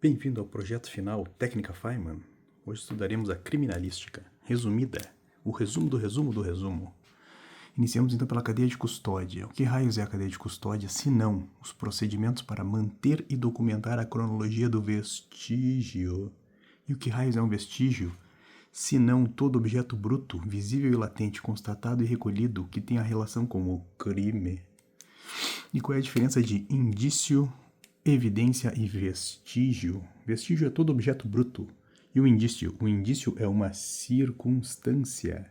Bem-vindo ao projeto final Técnica Feynman. Hoje estudaremos a criminalística, resumida, o resumo do resumo do resumo. Iniciamos então pela cadeia de custódia. O que raios é a cadeia de custódia, se não os procedimentos para manter e documentar a cronologia do vestígio? E o que raios é um vestígio, se não todo objeto bruto, visível e latente, constatado e recolhido, que tem a relação com o crime? E qual é a diferença de indício, evidência e vestígio? Vestígio é todo objeto bruto. E o indício? O indício é uma circunstância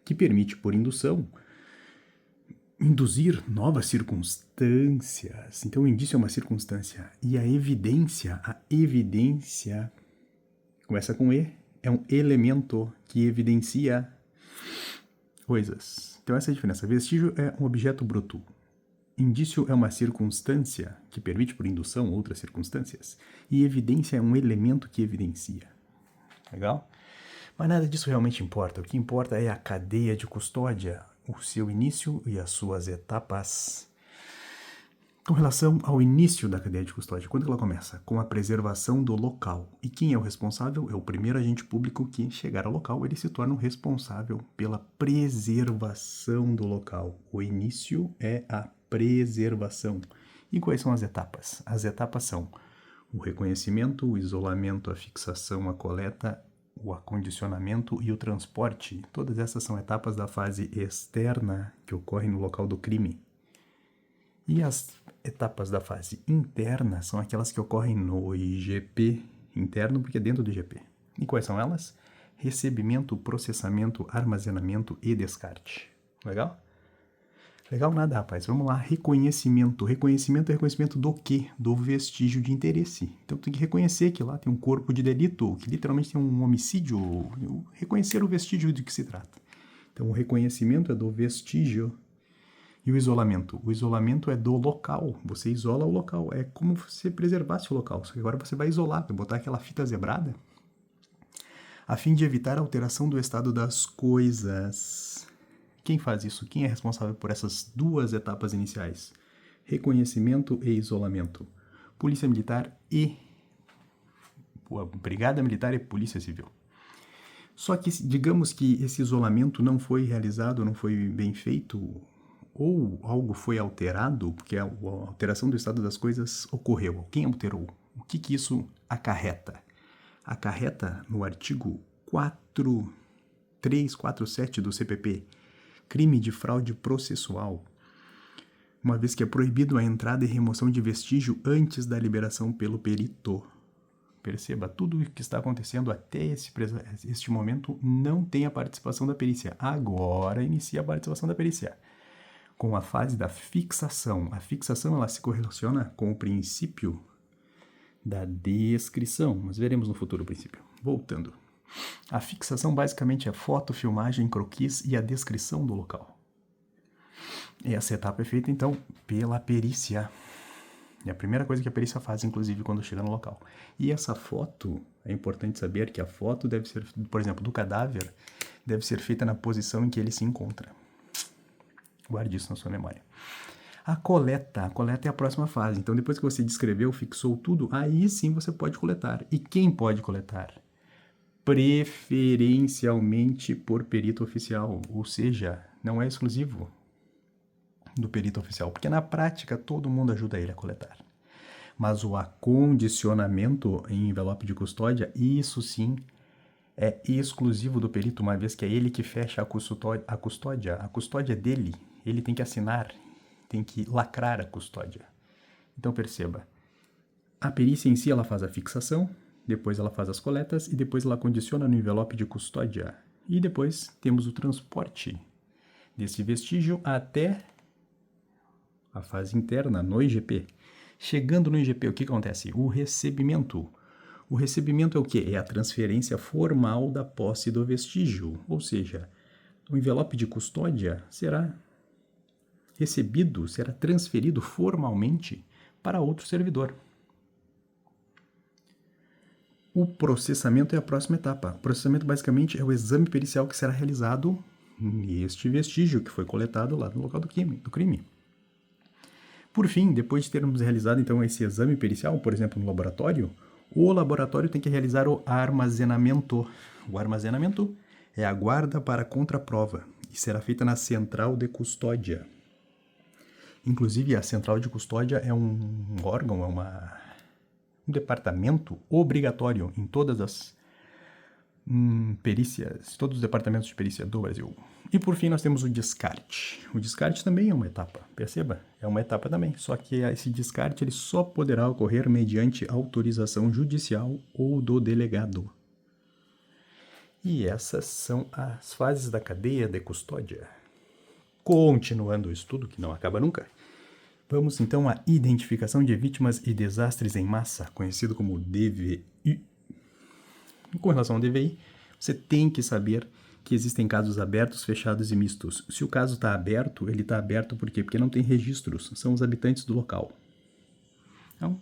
que permite, por indução, induzir novas circunstâncias. Então, o indício é uma circunstância. E a evidência começa com E, é um elemento que evidencia coisas. Então, essa é a diferença. Vestígio é um objeto bruto. Indício é uma circunstância que permite, por indução, outras circunstâncias. E evidência é um elemento que evidencia. Legal? Mas nada disso realmente importa. O que importa é a cadeia de custódia, o seu início e as suas etapas. Com relação ao início da cadeia de custódia, quando ela começa? Com a preservação do local. E quem é o responsável? É o primeiro agente público que chegar ao local, ele se torna o responsável pela preservação do local. O início é a preservação. E quais são as etapas? As etapas são o reconhecimento, o isolamento, a fixação, a coleta, o acondicionamento e o transporte. Todas essas são etapas da fase externa que ocorrem no local do crime. E as etapas da fase interna são aquelas que ocorrem no IGP interno, porque é dentro do IGP. E quais são elas? Recebimento, processamento, armazenamento e descarte. Legal? Legal nada, rapaz. Vamos lá. Reconhecimento. Reconhecimento é reconhecimento do quê? Do vestígio de interesse. Então tem que reconhecer que lá tem um corpo de delito, que literalmente tem um homicídio. Reconhecer o vestígio de que se trata. Então o reconhecimento é do vestígio. E o isolamento? O isolamento é do local. Você isola o local. É como se preservasse o local. Só que agora você vai isolar, vai botar aquela fita zebrada, a fim de evitar a alteração do estado das coisas. Quem faz isso? Quem é responsável por essas duas etapas iniciais? Reconhecimento e isolamento. Polícia Militar e Brigada Militar e Polícia Civil. Só que, digamos que esse isolamento não foi realizado, não foi bem feito, ou algo foi alterado, porque a alteração do estado das coisas ocorreu. Quem alterou? O que isso acarreta? Acarreta no artigo 4347 do CPP, crime de fraude processual, uma vez que é proibido a entrada e remoção de vestígio antes da liberação pelo perito. Perceba, tudo o que está acontecendo até este momento não tem a participação da perícia. Agora inicia a participação da perícia, com a fase da fixação. A fixação ela se correlaciona com o princípio da descrição, mas veremos no futuro o princípio. Voltando. A fixação basicamente é foto, filmagem, croquis e a descrição do local. Essa etapa é feita, então, pela perícia. É a primeira coisa que a perícia faz, inclusive, quando chega no local. E essa foto, é importante saber que a foto deve ser, por exemplo, do cadáver, deve ser feita na posição em que ele se encontra. Guarde isso na sua memória. A coleta é a próxima fase. Então, depois que você descreveu, fixou tudo, aí sim você pode coletar. E quem pode coletar? Preferencialmente por perito oficial, ou seja, não é exclusivo do perito oficial, porque na prática todo mundo ajuda ele a coletar. Mas o acondicionamento em envelope de custódia, isso sim é exclusivo do perito, uma vez que é ele que fecha a custódia. A custódia é dele, ele tem que assinar, tem que lacrar a custódia. Então perceba, a perícia em si ela faz a fixação, depois ela faz as coletas e depois ela condiciona no envelope de custódia. E depois temos o transporte desse vestígio até a fase interna, no IGP. Chegando no IGP, o que acontece? O recebimento. O recebimento é o quê? É a transferência formal da posse do vestígio. Ou seja, o envelope de custódia será recebido, será transferido formalmente para outro servidor. O processamento é a próxima etapa. O processamento basicamente é o exame pericial que será realizado neste vestígio que foi coletado lá no local do crime. Por fim, depois de termos realizado então esse exame pericial, por exemplo, no laboratório, O laboratório tem que realizar o armazenamento. O armazenamento é a guarda para contraprova e será feita na central de custódia. Inclusive, a central de custódia é um órgão, um departamento obrigatório em todas as perícias, todos os departamentos de perícia do Brasil. E por fim nós temos o descarte. O descarte também é uma etapa, perceba, é uma etapa também, só que esse descarte ele só poderá ocorrer mediante autorização judicial ou do delegado. E essas são as fases da cadeia de custódia. Continuando o estudo, que não acaba nunca, vamos então à identificação de vítimas e desastres em massa, conhecido como DVI. Com relação ao DVI, você tem que saber que existem casos abertos, fechados e mistos. Se o caso está aberto, ele está aberto por quê? Porque não tem registros, são os habitantes do local. Então,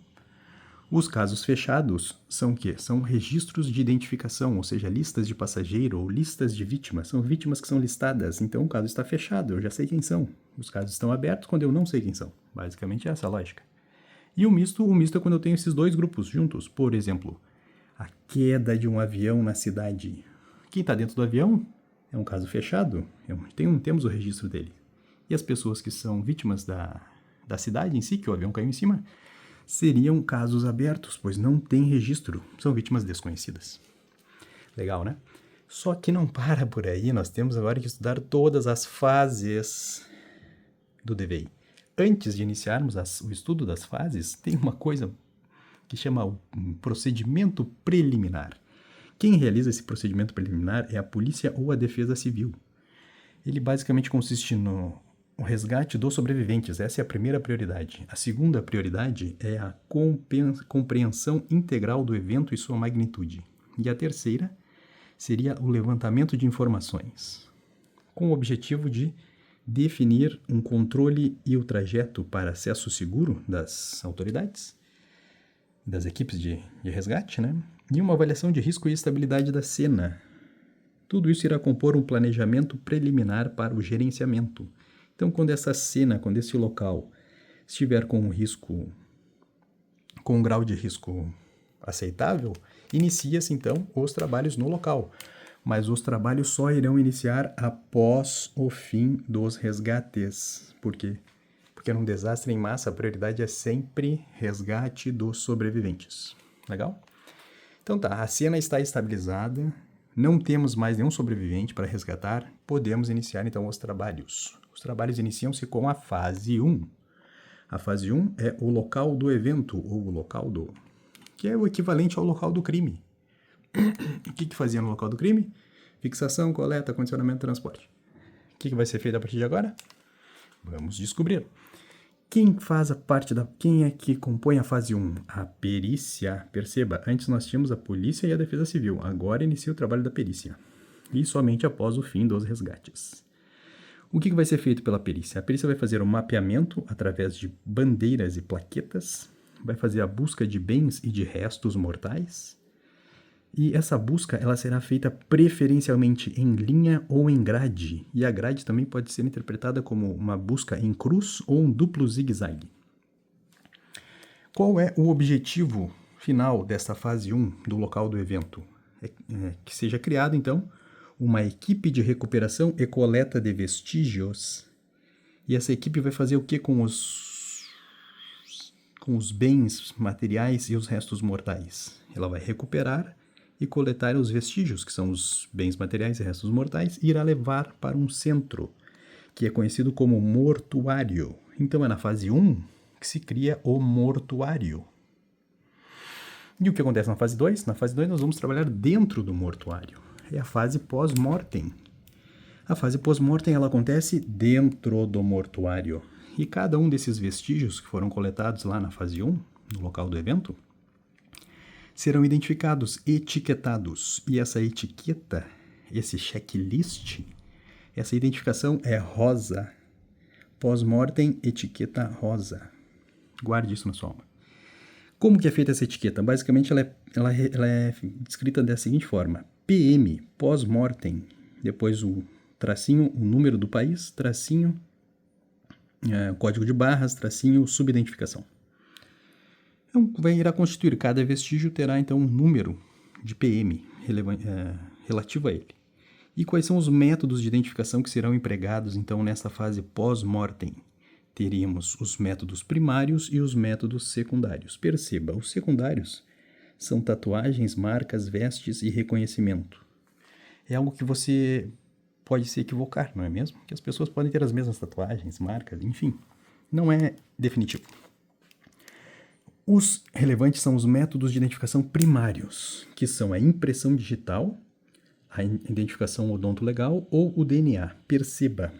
os casos fechados são o quê? São registros de identificação, ou seja, listas de passageiro ou listas de vítimas. São vítimas que são listadas, então o caso está fechado, eu já sei quem são. Os casos estão abertos quando eu não sei quem são. Basicamente essa é a lógica. E o misto é quando eu tenho esses dois grupos juntos. Por exemplo, a queda de um avião na cidade. Quem está dentro do avião é um caso fechado, temos o registro dele. E as pessoas que são vítimas da cidade em si, que o avião caiu em cima, seriam casos abertos, pois não tem registro, são vítimas desconhecidas. Legal, né? Só que não para por aí, nós temos agora que estudar todas as fases do DVI. Antes de iniciarmos o estudo das fases, tem uma coisa que chama o procedimento preliminar. Quem realiza esse procedimento preliminar é a polícia ou a defesa civil. Ele basicamente consiste no resgate dos sobreviventes, essa é a primeira prioridade. A segunda prioridade é a compreensão integral do evento e sua magnitude. E a terceira seria o levantamento de informações, com o objetivo de definir um controle e o trajeto para acesso seguro das autoridades, das equipes de resgate, né? E uma avaliação de risco e estabilidade da cena. Tudo isso irá compor um planejamento preliminar para o gerenciamento. Então, quando essa cena, quando esse local estiver com um grau de risco aceitável, inicia-se então os trabalhos no local. Mas os trabalhos só irão iniciar após o fim dos resgates. Por quê? Porque num desastre em massa, a prioridade é sempre resgate dos sobreviventes. Legal? Então tá, a cena está estabilizada, não temos mais nenhum sobrevivente para resgatar, podemos iniciar então os trabalhos. Os trabalhos iniciam-se com a fase 1. A fase 1 é o local do evento, ou o local do... que é o equivalente ao local do crime. O que fazia no local do crime? Fixação, coleta, condicionamento e transporte. O que vai ser feito a partir de agora? Vamos descobrir. Quem é que compõe a fase 1? A perícia. Perceba, antes nós tínhamos a polícia e a defesa civil. Agora inicia o trabalho da perícia. E somente após o fim dos resgates. O que vai ser feito pela perícia? A perícia vai fazer um mapeamento através de bandeiras e plaquetas. Vai fazer a busca de bens e de restos mortais. E essa busca ela será feita preferencialmente em linha ou em grade. E a grade também pode ser interpretada como uma busca em cruz ou um duplo zigue-zague. Qual é o objetivo final dessa fase 1 do local do evento? Que seja criado, então, uma equipe de recuperação e coleta de vestígios. E essa equipe vai fazer o que com os bens materiais e os restos mortais? Ela vai recuperar e coletar os vestígios, que são os bens materiais e restos mortais, e irá levar para um centro, que é conhecido como mortuário. Então é na fase 1 que se cria o mortuário. E o que acontece na fase 2? Na fase 2 nós vamos trabalhar dentro do mortuário. É a fase pós-mortem. A fase pós-mortem ela acontece dentro do mortuário. E cada um desses vestígios que foram coletados lá na fase 1, no local do evento, serão identificados, etiquetados. E essa etiqueta, esse checklist, essa identificação é rosa. Pós-mortem, etiqueta rosa. Guarde isso na sua alma. Como que é feita essa etiqueta? Basicamente, ela é descrita da seguinte forma. PM, pós-mortem, depois o tracinho, o número do país, tracinho, código de barras, tracinho, subidentificação. Então, irá constituir, cada vestígio terá então um número de PM relativo a ele. E quais são os métodos de identificação que serão empregados então nessa fase pós-mortem? Teríamos os métodos primários e os métodos secundários. Perceba, os secundários são tatuagens, marcas, vestes e reconhecimento. É algo que você pode se equivocar, não é mesmo? Que as pessoas podem ter as mesmas tatuagens, marcas, enfim. Não é definitivo. Os relevantes são os métodos de identificação primários, que são a impressão digital, a identificação odontolegal ou o DNA. Perceba,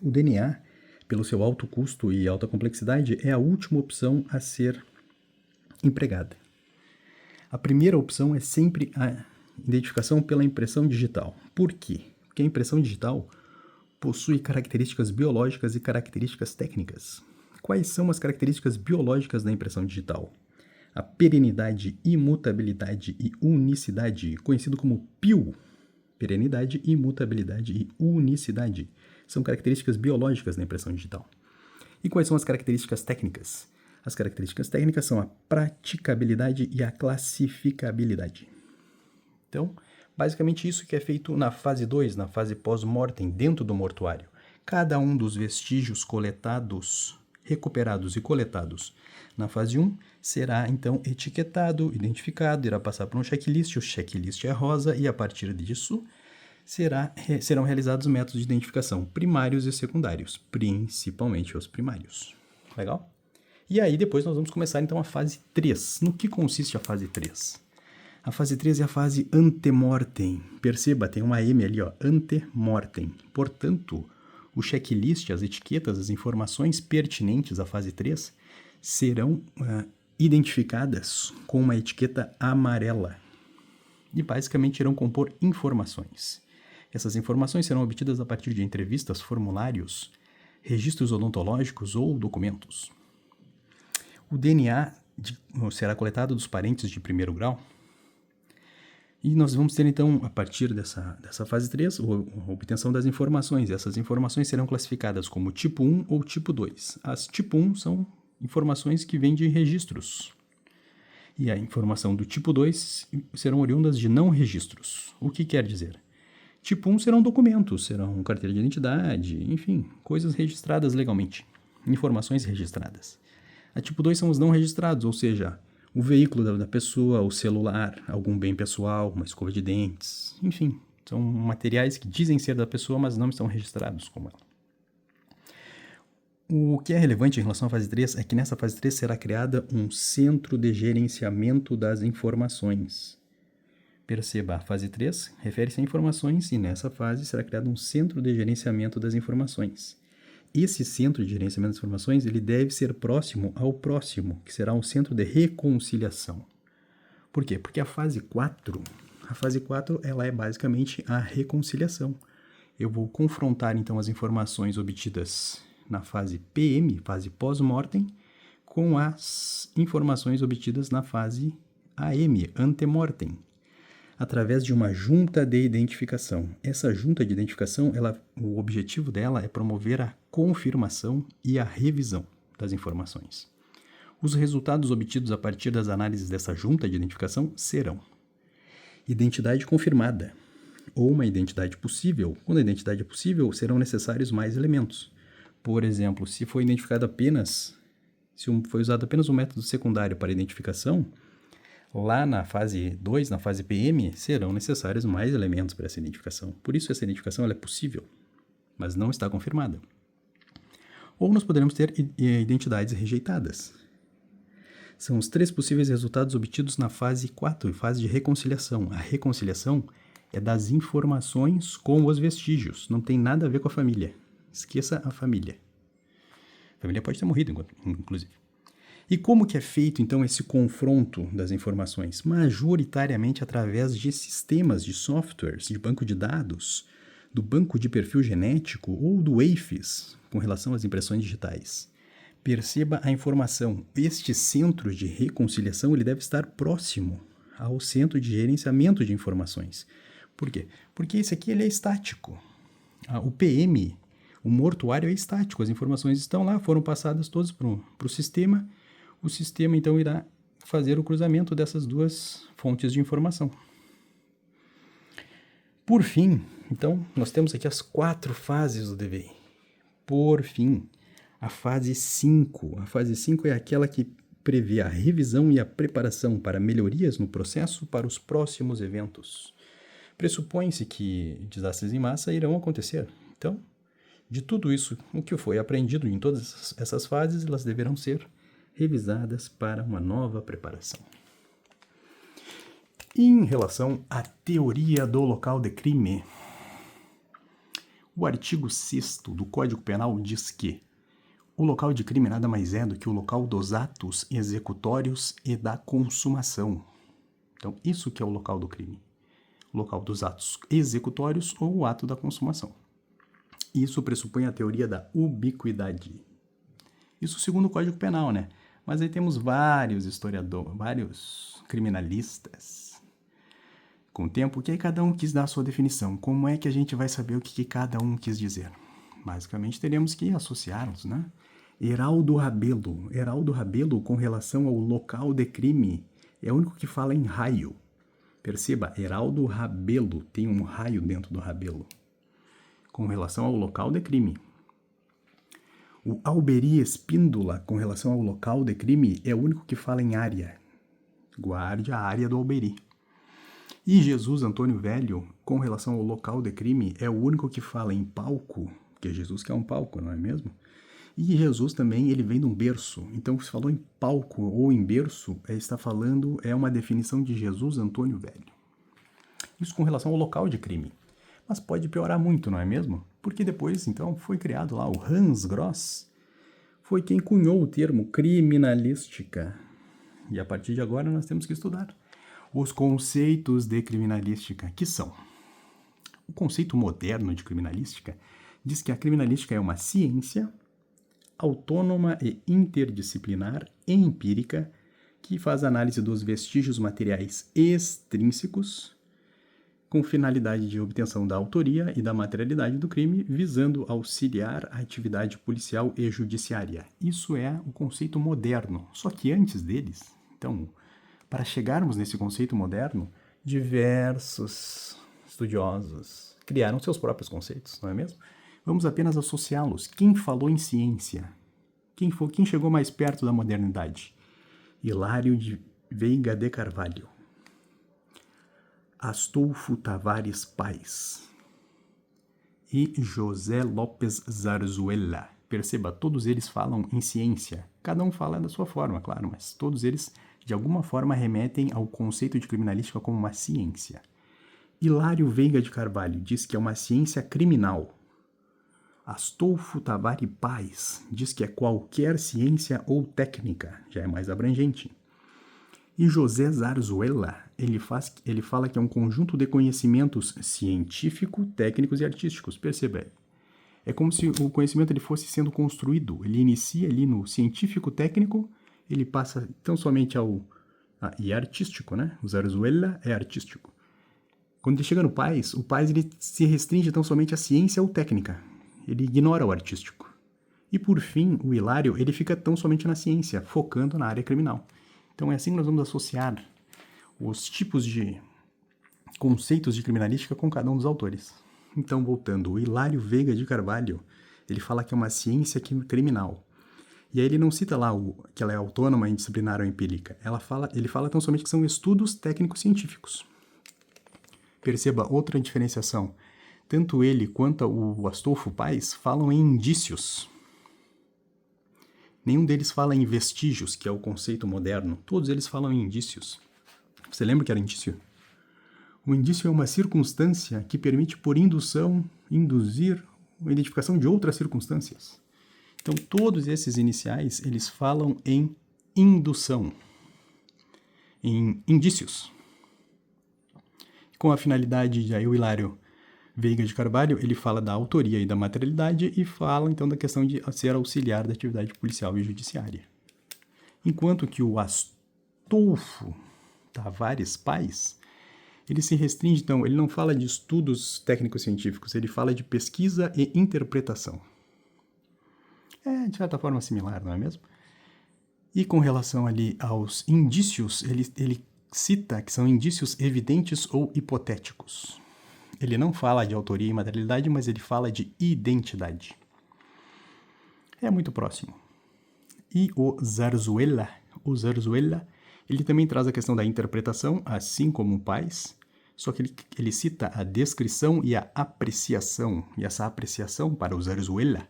o DNA, pelo seu alto custo e alta complexidade, é a última opção a ser empregada. A primeira opção é sempre a identificação pela impressão digital. Por quê? Porque a impressão digital possui características biológicas e características técnicas. Quais são as características biológicas da impressão digital? A perenidade, imutabilidade e unicidade, conhecido como PIU. Perenidade, imutabilidade e unicidade são características biológicas da impressão digital. E quais são as características técnicas? As características técnicas são a praticabilidade e a classificabilidade. Então, basicamente isso que é feito na fase 2, na fase pós-mortem, dentro do mortuário. Cada um dos vestígios coletados, recuperados e coletados na fase 1 será então etiquetado, identificado, irá passar por um checklist, o checklist é rosa e a partir disso serão realizados métodos de identificação primários e secundários, principalmente os primários. Legal? E aí depois nós vamos começar então a fase 3. No que consiste a fase 3? A fase 3 é a fase antemortem. Perceba, tem uma M ali, ó, antemortem. Portanto, o checklist, as etiquetas, as informações pertinentes à fase 3 serão identificadas com uma etiqueta amarela e basicamente irão compor informações. Essas informações serão obtidas a partir de entrevistas, formulários, registros odontológicos ou documentos. O DNA será coletado dos parentes de primeiro grau. E nós vamos ter, então, a partir dessa fase 3, a obtenção das informações. Essas informações serão classificadas como tipo 1 ou tipo 2. As tipo 1 são informações que vêm de registros. E a informação do tipo 2 serão oriundas de não registros. O que quer dizer? Tipo 1 serão documentos, serão carteira de identidade, enfim, coisas registradas legalmente, informações registradas. A tipo 2 são os não registrados, ou seja, o veículo da pessoa, o celular, algum bem pessoal, uma escova de dentes, enfim, são materiais que dizem ser da pessoa, mas não estão registrados como ela. O que é relevante em relação à fase 3 é que nessa fase 3 será criada um centro de gerenciamento das informações. Perceba, a fase 3 refere-se a informações e nessa fase será criado um centro de gerenciamento das informações. Esse centro de gerenciamento das informações ele deve ser próximo ao próximo, que será um centro de reconciliação. Por quê? Porque a fase 4 ela é basicamente a reconciliação. Eu vou confrontar então as informações obtidas na fase PM, fase pós-mortem, com as informações obtidas na fase AM, antemortem, através de uma junta de identificação. Essa junta de identificação, o objetivo dela é promover a confirmação e a revisão das informações. Os resultados obtidos a partir das análises dessa junta de identificação serão identidade confirmada ou uma identidade possível. Quando a identidade é possível, serão necessários mais elementos. Por exemplo, se foi usado apenas um método secundário para identificação, lá na fase 2, na fase PM, serão necessários mais elementos para essa identificação. Por isso, essa identificação ela é possível, mas não está confirmada. Ou nós poderemos ter identidades rejeitadas. São os 3 possíveis resultados obtidos na fase 4, fase de reconciliação. A reconciliação é das informações com os vestígios, não tem nada a ver com a família. Esqueça a família. A família pode ter morrido, inclusive. E como que é feito, então, esse confronto das informações? Majoritariamente através de sistemas, de softwares, de banco de dados, do banco de perfil genético ou do AFIS, com relação às impressões digitais. Perceba a informação. Este centro de reconciliação ele deve estar próximo ao centro de gerenciamento de informações. Por quê? Porque esse aqui ele é estático. O PM, o mortuário é estático. As informações estão lá, foram passadas todas para o sistema. o sistema então irá fazer o cruzamento dessas duas fontes de informação. Por fim, então, nós temos aqui as 4 fases do DVI. Por fim, a fase 5. A fase 5 é aquela que prevê a revisão e a preparação para melhorias no processo para os próximos eventos. Pressupõe-se que desastres em massa irão acontecer. Então, de tudo isso, o que foi aprendido em todas essas fases, elas deverão ser revisadas para uma nova preparação. Em relação à teoria do local de crime, o artigo 6º do Código Penal diz que o local de crime nada mais é do que o local dos atos executórios e da consumação. Então, isso que é o local do crime. O local dos atos executórios ou o ato da consumação. Isso pressupõe a teoria da ubiquidade. Isso segundo o Código Penal, né? Mas aí temos vários historiadores, vários criminalistas com o tempo, que aí cada um quis dar a sua definição. Como é que a gente vai saber o que cada um quis dizer? Basicamente, teremos que associar-nos, né? Heraldo Rabelo, com relação ao local de crime, é o único que fala em raio. Perceba, Heraldo Rabelo, tem um raio dentro do Rabelo, com relação ao local de crime. O Alberi Espíndola, com relação ao local de crime, é o único que fala em área. Guarde a área do Alberi. E Jesus Antônio Velho, com relação ao local de crime, é o único que fala em palco, porque Jesus quer um palco, não é mesmo? E Jesus também, ele vem de um berço. Então, se falou em palco ou em berço, está falando, é uma definição de Jesus Antônio Velho. Isso com relação ao local de crime. Mas pode piorar muito, não é mesmo? Porque depois, então, foi criado lá o Hans Gross, foi quem cunhou o termo criminalística. E a partir de agora nós temos que estudar os conceitos de criminalística, que são: o conceito moderno de criminalística diz que a criminalística é uma ciência autônoma e interdisciplinar e empírica que faz análise dos vestígios materiais extrínsecos com finalidade de obtenção da autoria e da materialidade do crime, visando auxiliar a atividade policial e judiciária. Isso é o conceito moderno. Só que antes deles, então, para chegarmos nesse conceito moderno, diversos estudiosos criaram seus próprios conceitos, não é mesmo? Vamos apenas associá-los. Quem falou em ciência? Quem chegou mais perto da modernidade? Hilário de Veiga de Carvalho, Astolfo Tavares Pais e José Lopes Zarzuela. Perceba, todos eles falam em ciência. Cada um fala da sua forma, claro, mas todos eles, de alguma forma, remetem ao conceito de criminalística como uma ciência. Hilário Veiga de Carvalho diz que é uma ciência criminal. Astolfo Tavares Pais diz que é qualquer ciência ou técnica, já é mais abrangente. E José Zarzuela, ele fala que é um conjunto de conhecimentos científico, técnicos e artísticos. Perceba, é como se o conhecimento ele fosse sendo construído. Ele inicia ali no científico-técnico, ele passa tão somente e é artístico, né? O Zarzuela é artístico. Quando ele chega no Pais, o Pais ele se restringe tão somente à ciência ou técnica. Ele ignora o artístico. E por fim, o Hilário, ele fica tão somente na ciência, focando na área criminal. Então é assim que nós vamos associar os tipos de conceitos de criminalística com cada um dos autores. Então, voltando, o Hilário Veiga de Carvalho, ele fala que é uma ciência criminal. E aí ele não cita lá que ela é autônoma, indisciplinar ou empírica. Ele fala tão somente que são estudos técnicos científicos. Perceba outra diferenciação. Tanto ele quanto o Astolfo Pais falam em indícios. Nenhum deles fala em vestígios, que é o conceito moderno. Todos eles falam em indícios. Você lembra o que era indício? O indício é uma circunstância que permite, por indução, induzir a identificação de outras circunstâncias. Então, todos esses iniciais, eles falam em indução, em indícios. Com a finalidade de o Hilário Veiga de Carvalho, ele fala da autoria e da materialidade e fala, então, da questão de ser auxiliar da atividade policial e judiciária. Enquanto que o Astolfo Tavares Pais, ele se restringe, então, ele não fala de estudos técnico-científicos, ele fala de pesquisa e interpretação. É, de certa forma, similar, não é mesmo? E com relação ali aos indícios, ele cita que são indícios evidentes ou hipotéticos. Ele não fala de autoria e materialidade, mas ele fala de identidade. É muito próximo. E o Zarzuela, ele também traz a questão da interpretação, assim como o Pais, só que ele cita a descrição e a apreciação. E essa apreciação, para o Zarzuela,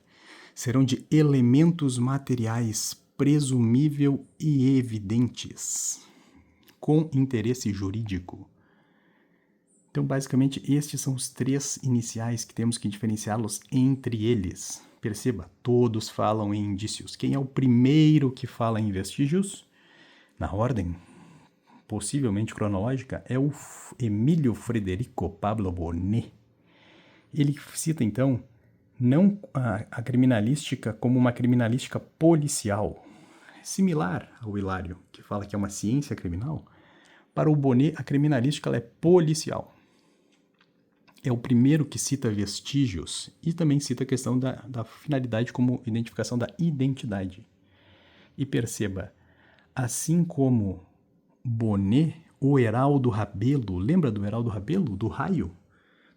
serão de elementos materiais presumível e evidentes, com interesse jurídico. Então, basicamente, estes são os três iniciais que temos que diferenciá-los entre eles. Perceba, todos falam em indícios. Quem é o primeiro que fala em vestígios? Na ordem, possivelmente cronológica, é o Emílio Frederico Pablo Bonet. Ele cita, então, não a criminalística como uma criminalística policial, similar ao Hilário, que fala que é uma ciência criminal. Para o Bonet, a criminalística ela é policial. É o primeiro que cita vestígios e também cita a questão da finalidade como identificação da identidade. E perceba, assim como Bonet, o Heraldo Rabelo, lembra do Heraldo Rabelo, do raio?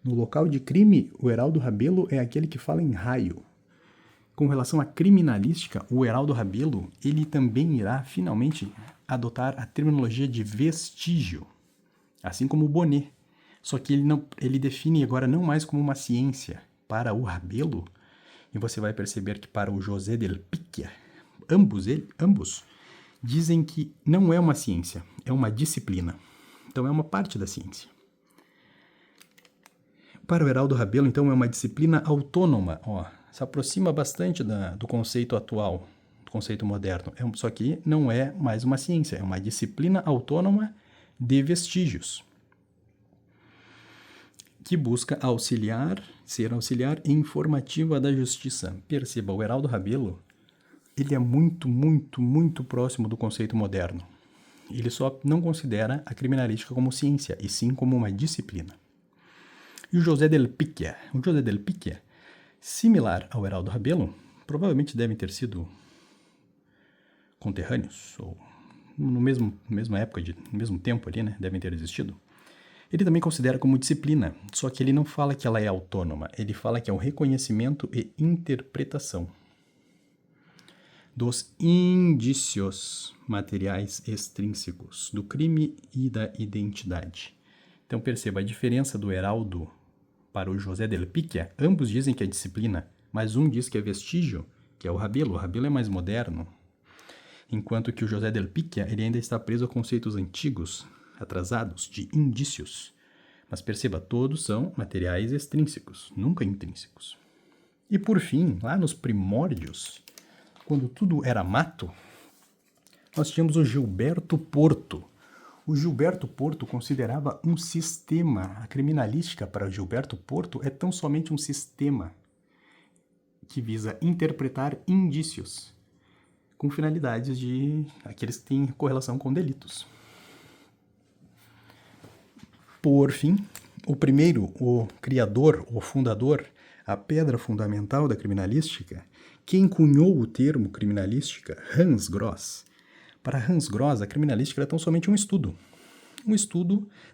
No local de crime, o Heraldo Rabelo é aquele que fala em raio. Com relação à criminalística, o Heraldo Rabelo, ele também irá finalmente adotar a terminologia de vestígio, assim como o Bonet. Só que ele define agora não mais como uma ciência para o Rabelo, e você vai perceber que para o José del Picchia, ambos dizem que não é uma ciência, é uma disciplina. Então é uma parte da ciência. Para o Heraldo Rabelo, então, é uma disciplina autônoma, se aproxima bastante do conceito atual, do conceito moderno. Só que não é mais uma ciência, é uma disciplina autônoma de vestígios, que busca ser auxiliar e informativa da justiça. Perceba, o Heraldo Rabelo, ele é muito, muito, muito próximo do conceito moderno. Ele só não considera a criminalística como ciência, e sim como uma disciplina. E o José del Picchia, similar ao Heraldo Rabelo, provavelmente devem ter sido conterrâneos, ou no mesmo tempo ali, né? Devem ter existido. Ele também considera como disciplina, só que ele não fala que ela é autônoma, ele fala que é o reconhecimento e interpretação dos indícios materiais extrínsecos do crime e da identidade. Então perceba a diferença do Heraldo para o José del Picchia. Ambos dizem que é disciplina, mas um diz que é vestígio, que é o Rabelo. O Rabelo é mais moderno, enquanto que o José del Picchia ele ainda está preso a conceitos antigos, atrasados, de indícios. Mas perceba, todos são materiais extrínsecos, nunca intrínsecos. E por fim, lá nos primórdios, quando tudo era mato, nós tínhamos o Gilberto Porto. O Gilberto Porto considerava um sistema. A criminalística para o Gilberto Porto é tão somente um sistema que visa interpretar indícios com finalidades de aqueles que têm correlação com delitos. Por fim, o criador, o fundador, a pedra fundamental da criminalística, quem cunhou o termo criminalística, Hans Gross. Para Hans Gross, a criminalística era tão somente um estudo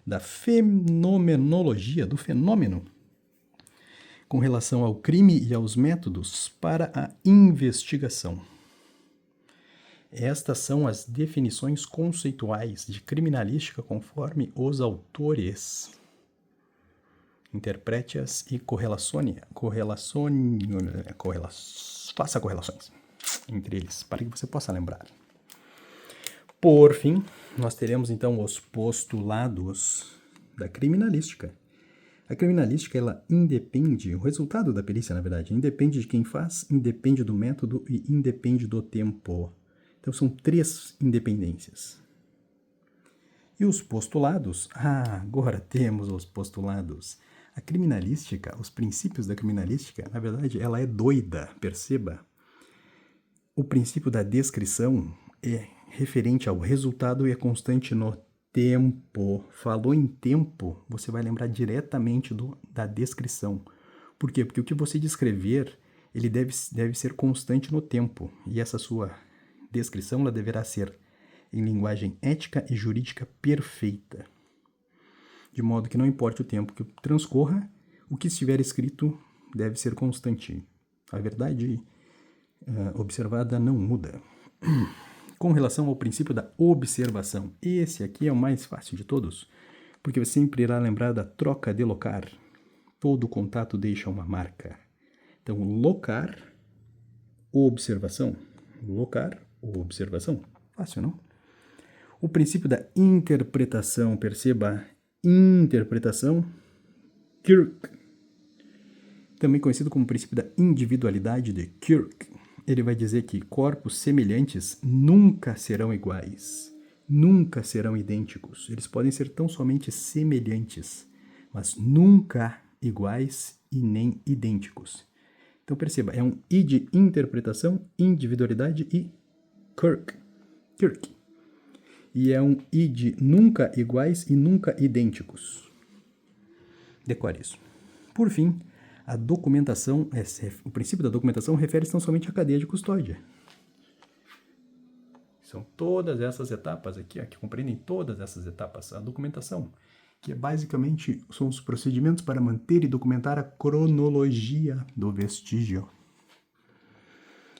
da fenomenologia, do fenômeno, com relação ao crime e aos métodos para a investigação. Estas são as definições conceituais de criminalística conforme os autores. Interprete-as e faça correlações entre eles, para que você possa lembrar. Por fim, nós teremos então os postulados da criminalística. A criminalística, ela independe, o resultado da perícia, na verdade, independe de quem faz, independe do método e independe do tempo. Então, são 3 independências. E os postulados? Agora temos os postulados. A criminalística, os princípios da criminalística, na verdade, ela é doida, perceba. O princípio da descrição é referente ao resultado e é constante no tempo. Falou em tempo, você vai lembrar diretamente da descrição. Por quê? Porque o que você descrever, ele deve ser constante no tempo. E essa sua descrição ela deverá ser em linguagem ética e jurídica perfeita, de modo que não importe o tempo que transcorra, o que estiver escrito deve ser constante. A verdade observada não muda. Com relação ao princípio da observação, esse aqui é o mais fácil de todos, porque você sempre irá lembrar da troca de locar. Todo contato deixa uma marca. Então, locar, observação. Locar, observação. Fácil, não? O princípio da interpretação, perceba, interpretação, Kirk. Também conhecido como princípio da individualidade de Kirk. Ele vai dizer que corpos semelhantes nunca serão iguais, nunca serão idênticos. Eles podem ser tão somente semelhantes, mas nunca iguais e nem idênticos. Então perceba, é um I de interpretação, individualidade e Kirk. E é um I de nunca iguais e nunca idênticos. Decore isso. Por fim, a documentação, o princípio da documentação refere-se tão somente à cadeia de custódia. São todas essas etapas aqui, que compreendem todas essas etapas. A documentação, que basicamente são os procedimentos para manter e documentar a cronologia do vestígio.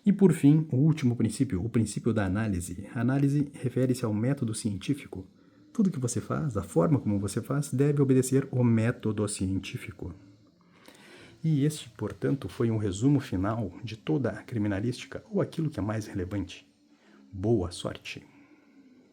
E por fim, o último princípio, o princípio da análise. A análise refere-se ao método científico. Tudo que você faz, a forma como você faz, deve obedecer ao método científico. E este, portanto, foi um resumo final de toda a criminalística, ou aquilo que é mais relevante. Boa sorte!